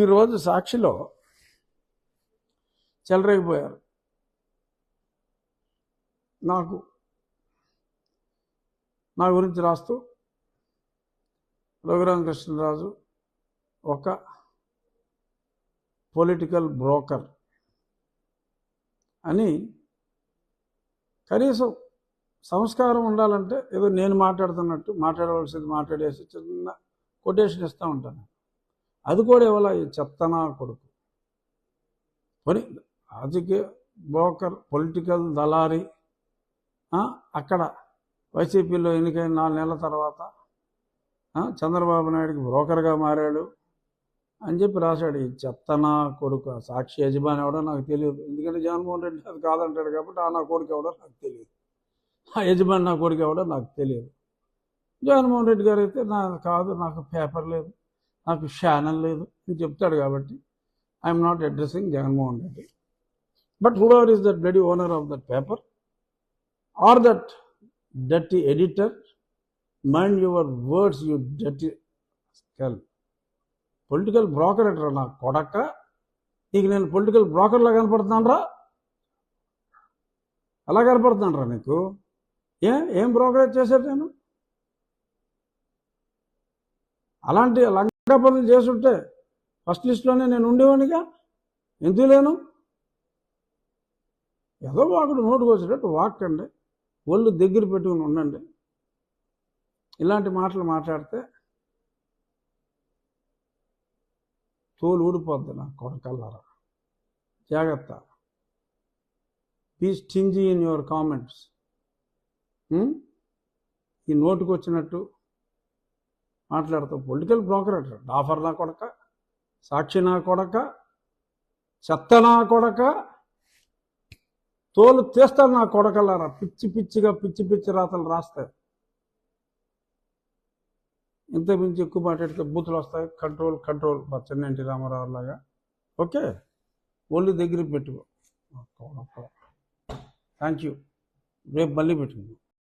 ఈరోజు సాక్షిలో చెలరేగిపోయారు. నా గురించి రాస్తూ రఘురామకృష్ణరాజు ఒక పొలిటికల్ బ్రోకర్ అని, కనీసం సంస్కారం ఉండాలంటే ఏదో నేను మాట్లాడుతున్నట్టు మాట్లాడవలసింది మాట్లాడేసి చిన్న కొటేషన్ ఇస్తూ ఉంటాను. అది కూడా ఇవాళ ఈ చెత్తనా కొడుకు పోనీ రాజకీయ బ్రోకర్, పొలిటికల్ దళారీ, అక్కడ వైసీపీలో ఎన్నికైన 4 నెలల తర్వాత చంద్రబాబు నాయుడికి బ్రోకర్గా మారాడు అని చెప్పి రాశాడు. ఈ చెత్తనా కొడుకు సాక్షి యజమాని ఎవడో నాకు తెలియదు. ఎందుకంటే జగన్మోహన్ రెడ్డి అది కాదంటాడు కాబట్టి నా కొడుకు ఎవడో నాకు తెలియదు, ఆ యజమాని నా కొడుకు ఎవడో నాకు తెలియదు. జగన్మోహన్ రెడ్డి గారు అయితే కాదు, నాకు పేపర్ లేదు, నాకు ఛానల్ లేదు అని చెప్తాడు. కాబట్టి I'm not addressing Jaganmohan Reddy, but whoever is that bloody owner of that paper or that dirty editor, mind your words you dirty skell. Political broker అంటారా నా కొడక్క? నీకు నేను పొలిటికల్ బ్రోకర్లా కనపడుతున్నాను రా? అలా కనపడుతున్నాను రా నీకు? ఏం బ్రోకరేజ్ చేశాడు నేను? అలాంటి లంగా పనులు చేస్తుంటే ఫస్ట్ లిస్ట్లోనే నేను ఉండేవాడిగా. ఎందుకు లేను? ఏదో వాకుడు నోటుకు వచ్చేటట్టు వాక్కండి, ఒళ్ళు దగ్గర పెట్టుకుని ఉండండి. ఇలాంటి మాటలు మాట్లాడితే తోలు ఊడిపోద్ది నా కొడకల్లారా. జాగ్రత్త. Be stingy in your comments. ఈ నోటుకు వచ్చినట్టు మాట్లాడతావు. పొలిటికల్ బ్రోకర్ అంటారు. డాఫర్ నా కొడక, సాక్షి నా కొడక, చెత్త నా కొడక, తోలు తీస్తారు నా కొడకల్లారా. పిచ్చి పిచ్చి రాతలు రాస్తాయి. ఇంత మించి ఎక్కువ మాట్లాడితే బూతులు వస్తాయి. కంట్రోల్ చెన్నంటి రామారావు లాగా. ఓకే, ఒళ్ళు దగ్గరికి పెట్టుకో. Thank you. రేపు మళ్ళీ పెట్టుకుందాం.